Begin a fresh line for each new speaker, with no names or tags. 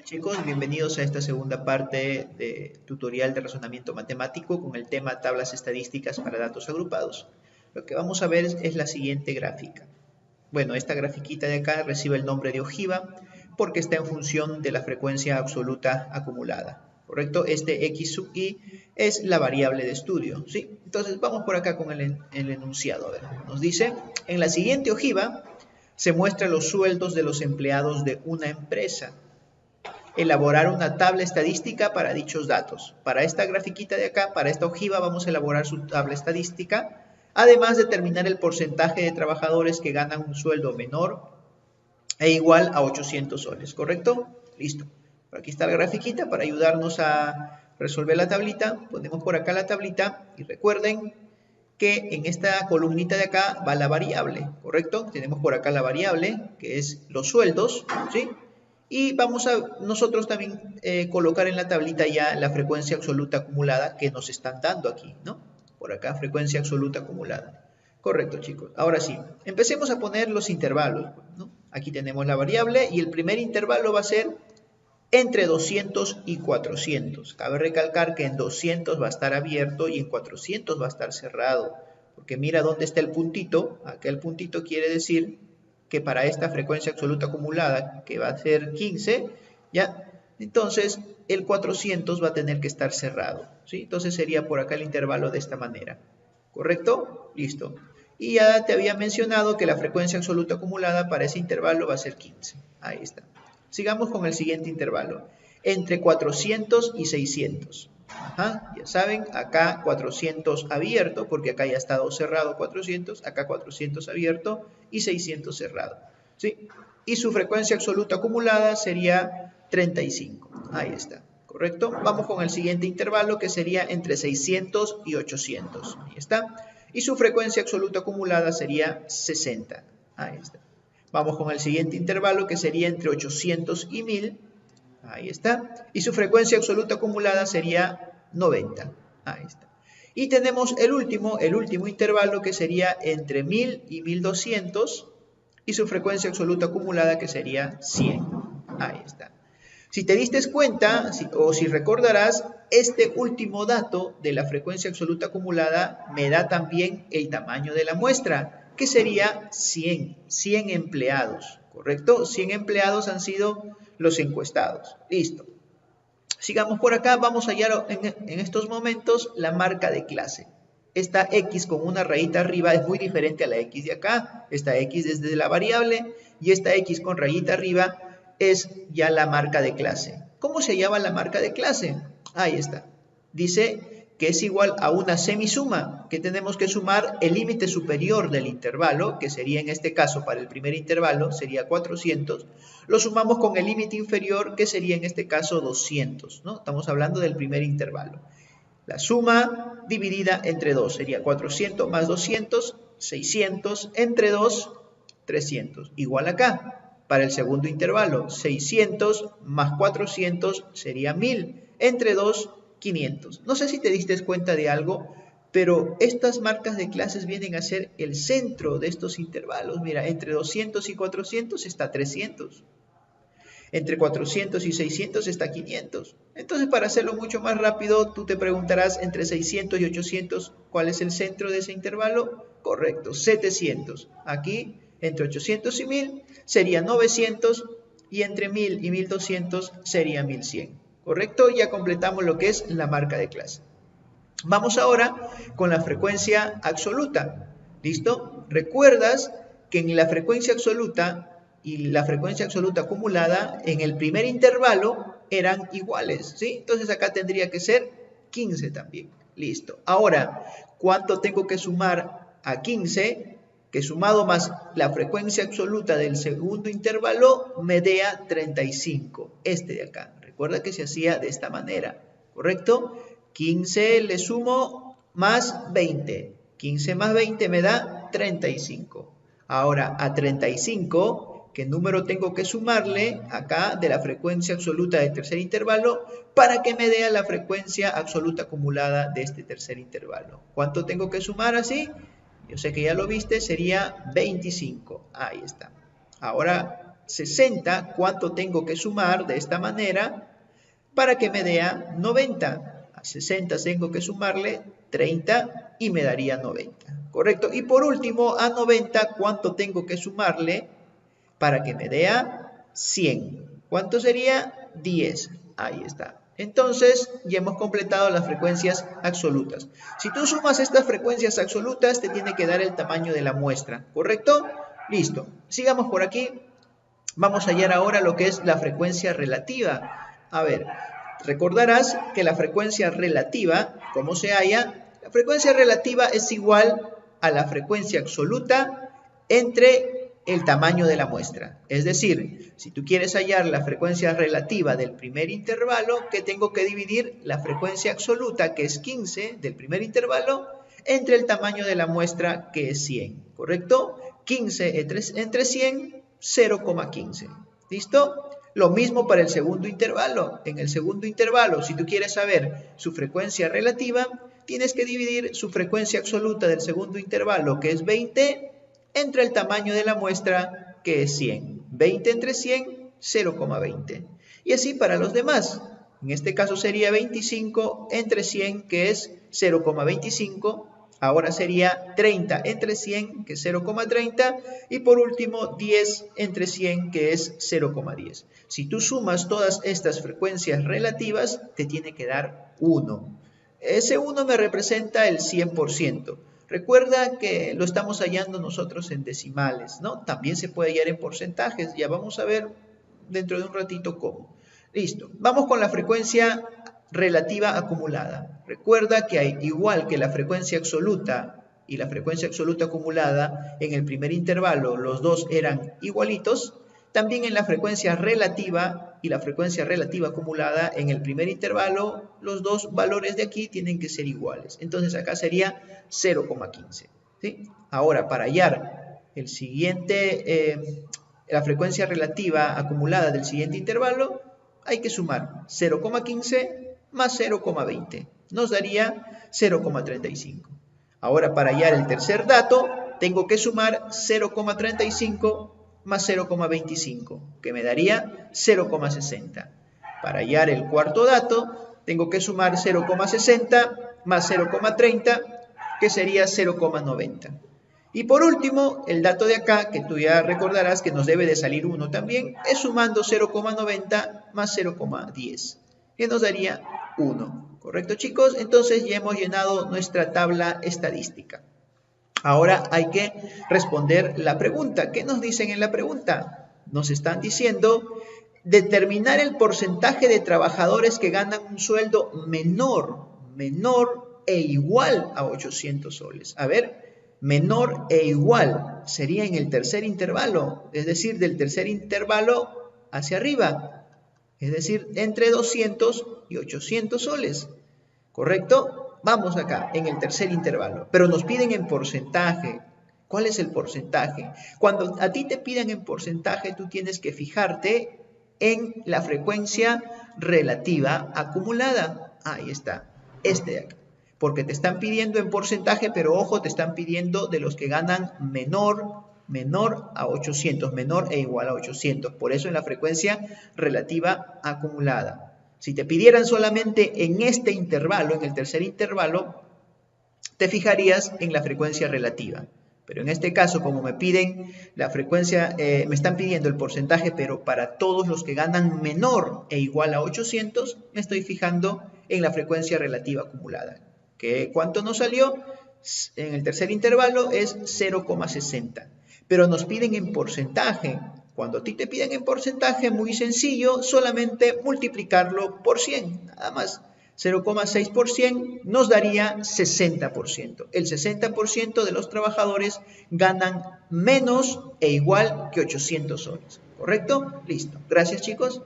Chicos, bienvenidos a esta segunda parte de tutorial de razonamiento matemático con el tema tablas estadísticas para datos agrupados. Lo que vamos a ver es la siguiente gráfica. Bueno, esta grafiquita de acá recibe el nombre de ojiva porque está en función de la frecuencia absoluta acumulada, ¿correcto? Este x sub i es la variable de estudio, ¿sí? Entonces vamos por acá con el enunciado. A ver, nos dice, en la siguiente ojiva se muestran los sueldos de los empleados de una empresa. Elaborar una tabla estadística para dichos datos. Para esta grafiquita de acá, para esta ojiva, vamos a elaborar su tabla estadística. Además, determinar el porcentaje de trabajadores que ganan un sueldo menor e igual a 800 soles, ¿correcto? Listo. Por aquí está la grafiquita para ayudarnos a resolver la tablita. Ponemos por acá la tablita y recuerden que en esta columnita de acá va la variable, ¿correcto? Tenemos por acá la variable, que es los sueldos, ¿sí? Y vamos a nosotros también colocar en la tablita ya la frecuencia absoluta acumulada que nos están dando aquí, ¿no? Por acá, frecuencia absoluta acumulada. Correcto, chicos. Ahora sí, empecemos a poner los intervalos, ¿no? Aquí tenemos la variable y el primer intervalo va a ser entre 200 y 400. Cabe recalcar que en 200 va a estar abierto y en 400 va a estar cerrado. Porque mira dónde está el puntito. Acá el puntito quiere decir que para esta frecuencia absoluta acumulada, que va a ser 15, ¿ya? Entonces, el 400 va a tener que estar cerrado, ¿sí? Entonces sería por acá el intervalo de esta manera. ¿Correcto? Listo. Y ya te había mencionado que la frecuencia absoluta acumulada para ese intervalo va a ser 15. Ahí está. Sigamos con el siguiente intervalo. Entre 400 y 600. Ajá, ya saben, acá 400 abierto, porque acá ya ha estado cerrado 400, acá 400 abierto y 600 cerrado, ¿sí? Y su frecuencia absoluta acumulada sería 35, ahí está, ¿correcto? Vamos con el siguiente intervalo que sería entre 600 y 800, ahí está. Y su frecuencia absoluta acumulada sería 60, ahí está. Vamos con el siguiente intervalo que sería entre 800 y 1000, ahí está. Y su frecuencia absoluta acumulada sería 90. Ahí está. Y tenemos el último intervalo que sería entre 1000 y 1200. Y su frecuencia absoluta acumulada que sería 100. Ahí está. Si te diste cuenta, o si recordarás, este último dato de la frecuencia absoluta acumulada me da también el tamaño de la muestra, que sería 100 empleados, ¿correcto? 100 empleados han sido los encuestados. Listo. Sigamos por acá, vamos a hallar en estos momentos la marca de clase. Esta X con una rayita arriba es muy diferente a la X de acá. Esta X es de la variable y esta X con rayita arriba es ya la marca de clase. ¿Cómo se llama la marca de clase? Ahí está. Dice que es igual a una semisuma, que tenemos que sumar el límite superior del intervalo, que sería en este caso para el primer intervalo, sería 400, lo sumamos con el límite inferior, que sería en este caso 200, ¿no? Estamos hablando del primer intervalo. La suma dividida entre 2 sería 400 más 200, 600, entre 2, 300. Igual acá, para el segundo intervalo, 600 más 400 sería 1000, entre 2, 500. No sé si te diste cuenta de algo, pero estas marcas de clases vienen a ser el centro de estos intervalos. Mira, entre 200 y 400 está 300. Entre 400 y 600 está 500. Entonces, para hacerlo mucho más rápido, tú te preguntarás entre 600 y 800, ¿cuál es el centro de ese intervalo? Correcto, 700. Aquí, entre 800 y 1000, sería 900, y entre 1000 y 1200 sería 1100. ¿Correcto? Ya completamos lo que es la marca de clase. Vamos ahora con la frecuencia absoluta. ¿Listo? ¿Recuerdas que en la frecuencia absoluta y la frecuencia absoluta acumulada en el primer intervalo eran iguales, ¿sí? Entonces acá tendría que ser 15 también. Listo. Ahora, ¿cuánto tengo que sumar a 15? Que sumado más la frecuencia absoluta del segundo intervalo me dé a 35. Este de acá. Recuerda que se hacía de esta manera, ¿correcto? 15 le sumo más 20. 15 más 20 me da 35. Ahora, a 35, ¿qué número tengo que sumarle acá de la frecuencia absoluta del tercer intervalo para que me dé la frecuencia absoluta acumulada de este tercer intervalo? ¿Cuánto tengo que sumar así? Yo sé que ya lo viste, sería 25. Ahí está. Ahora 60, ¿cuánto tengo que sumar de esta manera para que me dé 90? A 60 tengo que sumarle 30 y me daría 90, ¿correcto? Y por último, a 90, ¿cuánto tengo que sumarle para que me dé 100? ¿Cuánto sería? 10. Ahí está. Entonces, ya hemos completado las frecuencias absolutas. Si tú sumas estas frecuencias absolutas, te tiene que dar el tamaño de la muestra, ¿correcto? Listo. Sigamos por aquí. Vamos a hallar ahora lo que es la frecuencia relativa. A ver, recordarás que la frecuencia relativa, ¿cómo se halla? La frecuencia relativa es igual a la frecuencia absoluta entre el tamaño de la muestra. Es decir, si tú quieres hallar la frecuencia relativa del primer intervalo, ¿qué tengo que dividir? La frecuencia absoluta, que es 15, del primer intervalo, entre el tamaño de la muestra, que es 100, ¿correcto? 15 entre 100, 0,15. ¿Listo? Lo mismo para el segundo intervalo. En el segundo intervalo, si tú quieres saber su frecuencia relativa, tienes que dividir su frecuencia absoluta del segundo intervalo, que es 20, entre el tamaño de la muestra, que es 100. 20 entre 100, 0,20. Y así para los demás. En este caso sería 25 entre 100, que es 0,25. Ahora sería 30 entre 100, que es 0,30. Y por último, 10 entre 100, que es 0,10. Si tú sumas todas estas frecuencias relativas, te tiene que dar 1. Ese 1 me representa el 100%. Recuerda que lo estamos hallando nosotros en decimales, ¿no? También se puede hallar en porcentajes. Ya vamos a ver dentro de un ratito cómo. Listo. Vamos con la frecuencia relativa acumulada. Recuerda que hay, igual que la frecuencia absoluta y la frecuencia absoluta acumulada, en el primer intervalo los dos eran igualitos. También en la frecuencia relativa y la frecuencia relativa acumulada, en el primer intervalo, los dos valores de aquí tienen que ser iguales. Entonces acá sería 0,15. ¿Sí? Ahora, para hallar el siguiente, la frecuencia relativa acumulada del siguiente intervalo, hay que sumar 0,15 más 0,20. Nos daría 0,35. Ahora, para hallar el tercer dato, tengo que sumar 0,35 más 0,25, que me daría 0,60. Para hallar el cuarto dato, tengo que sumar 0,60 más 0,30, que sería 0,90. Y por último, el dato de acá, que tú ya recordarás que nos debe de salir 1 también, es sumando 0,90 más 0,10, que nos daría 1. ¿Correcto, chicos? Entonces ya hemos llenado nuestra tabla estadística. Ahora hay que responder la pregunta. ¿Qué nos dicen en la pregunta? Nos están diciendo determinar el porcentaje de trabajadores que ganan un sueldo menor e igual a 800 soles. A ver, menor e igual sería en el tercer intervalo, es decir, del tercer intervalo hacia arriba, es decir, entre 200 y 800 soles. ¿Correcto? Vamos acá, en el tercer intervalo, pero nos piden en porcentaje. ¿Cuál es el porcentaje? Cuando a ti te pidan en porcentaje, tú tienes que fijarte en la frecuencia relativa acumulada. Ahí está, este de acá. Porque te están pidiendo en porcentaje, pero ojo, te están pidiendo de los que ganan menor a 800, menor e igual a 800. Por eso en la frecuencia relativa acumulada. Si te pidieran solamente en este intervalo, en el tercer intervalo, te fijarías en la frecuencia relativa. Pero en este caso, como me piden la frecuencia, me están pidiendo el porcentaje, pero para todos los que ganan menor e igual a 800, me estoy fijando en la frecuencia relativa acumulada. ¿Cuánto nos salió? En el tercer intervalo es 0,60. Pero nos piden en porcentaje. Cuando a ti te piden en porcentaje, muy sencillo, solamente multiplicarlo por 100, nada más. 0,6 por 100 nos daría 60%. El 60% de los trabajadores ganan menos e igual que 800 soles. ¿Correcto? Listo. Gracias, chicos.